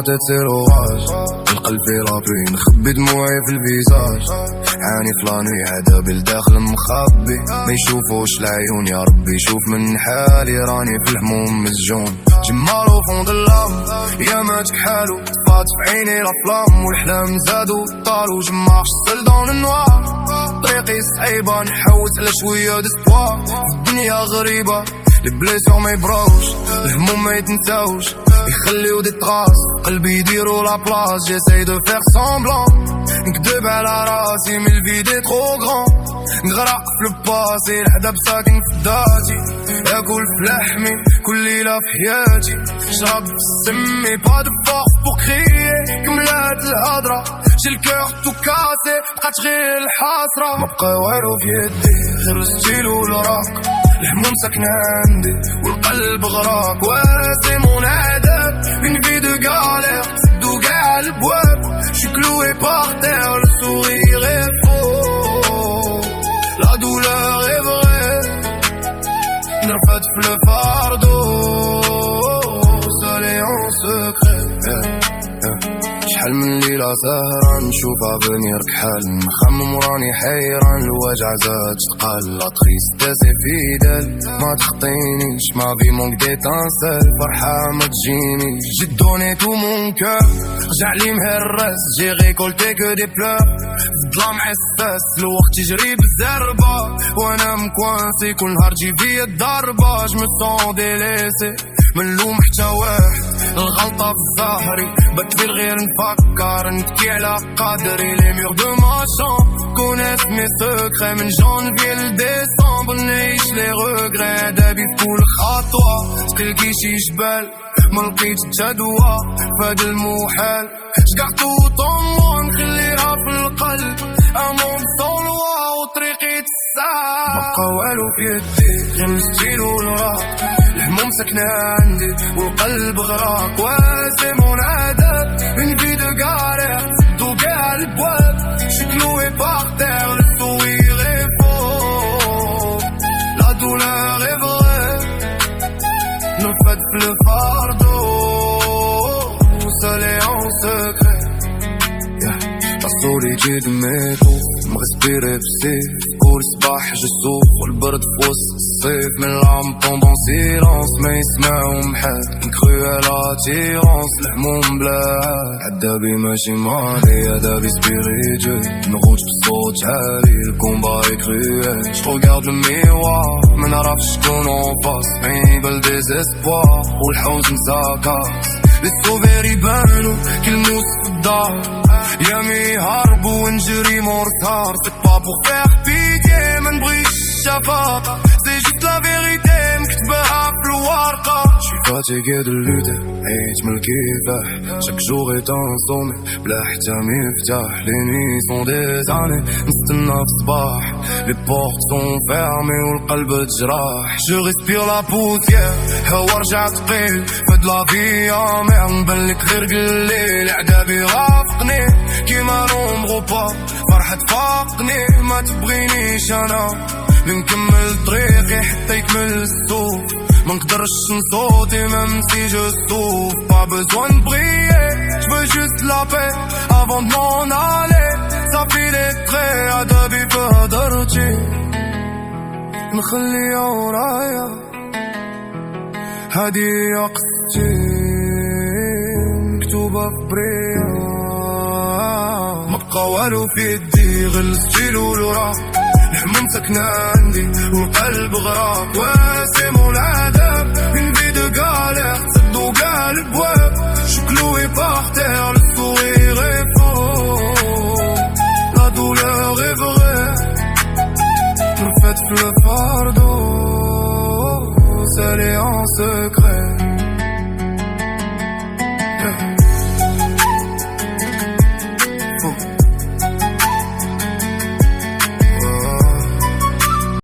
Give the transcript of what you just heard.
tête c'est l'orage. القلب في لابي نخبي دموعي في الفيزاج. عاني في لانوي هذا بالداخل مخبي، ما يشوفوش العيون يا ربي شوف من حالي راني في الهموم مسجون. جمالو فوند اللام يا ماتك حالو طفات في عيني الافلام والاحلام زادو طالو جمعش السل دون النوار. طريقي صعيبة نحوس على شوية دسبوار. الدنيا غريبة البليسيون ما يبروش، الهموم ما يتنساوش يخليو دي تراس. قلبي يديرو لا بلاص جيساي دو فيغ سامبلون. نكدب على راسي من الفيدي ترو غران. نغرق في الباسي الحدب ساكن في داتي. اكل في لحمي كل ليلة في حياتي. شرب في سمي با دو فورس بو كريي. كملات الهضرة جي الكور تو كاسي بقات غير الحسرة. مبقى والو في يدي غير الستيل والوراق. الهموم ساكنة عندي والقلب غراق. واسي مون عذاب une vie de galère. تسدو قاع البواب j'suis cloué par terre. Le sourire est faux, la douleur est vraie. نرفد في الفاردو seul et en secret. شحال من ليلة سهران نشوفها فينير كحال. مخمم وراني حيران الوجع زاد تقال. لا تريستي سي فيدال ما تخطينيش ما في مونك ديتانسيل. فرحة ما تجينيش جي دوني تو مون كور. رجع لي مهرس جي ريكولتي كو دي بلور. الظلام حساس الوقت يجري بالزربة وانا مكوانسي كل نهار تجي فيا الضربة. جو مي سون ديليسي منلوم حتى واحد. الغلطة في ظهري بكفي غير نفكر نبكي على قدري. لي ميغ دو ما شامبر كونيت مي سكري. من جانفي لديسمبر نعيش لي روغري. دابي في كل خطوة تلقي شي جبال ملقيت حتى دوا فهاد المحال. شقعتو طمو نخليها في القلب امون صلوة وطريقي تسال. مبقى والو في يدي غير الستيل والوراق. الهموم ساكنة عندي والقلب غراق. واسي مون عذاب une vie de galère. تسدو قاع البواب j'suis cloué par terre. Le sourire est faux, la douleur est vraie. نرفد في الفاردو seul et en secret. La solitude m'étouffe مريسبيري بسيف. كل صباح جسوف والبرد في وسط الصيف. من العام طوندون سيلونس ما يسمعهم حد. نكروي على تيرونس الهموم بلا عدابي ماشي مالي عدابي سبيريتوال. نغوت بصوت عالي الكومبا يكرويل. جو ريغارد لو ميوار ما نعرفش شكون اون فاس. عيني بل ديزيسبوار والحزن ساكاس. لي سوفير يبانو كالموس في الدار. يامي هاربو ونجري مورتار. سي با بور فيغ بيتي ما نبغيش الشفاقة. سي جوست لا فيريتي مكتباها في الورقة. شي فاتيكي دو لوتي عيت من الكفاح. شاك جور ايت ان صومي بلا حتى مفتاح. لي نوي سون دي زاني نستنى في الصباح. لي بورت سون فيرمي والقلب تجراح. جو ريسبير لا بوسيير هوا رجع تقيل. فهاد لا في مير نبانلك غير قليل. عذابي رافقني كيما نومغو با. فرحة فاقني ما تبغينيش انا. نكمل طريقي حتى يكمل السوق. ما نقدرش نصوتي ميم سي جو سوف. با بزوان بريي جو جوست لا بي افون دو مون الي. صافي لي تري عذابي في هدرتي نخليها ورايا. هادي قصتي مكتوبة في بريا. مبقى والو في يدي غير الستيل والوراق. الهموم ساكنة عندي والقلب غراق. واسي مون عذاب une vie de galère. تسدو قاع البواب j'suis cloué par terre. Le sourire est faux, la douleur est vraie. نرفد في الفاردو seul et en secret.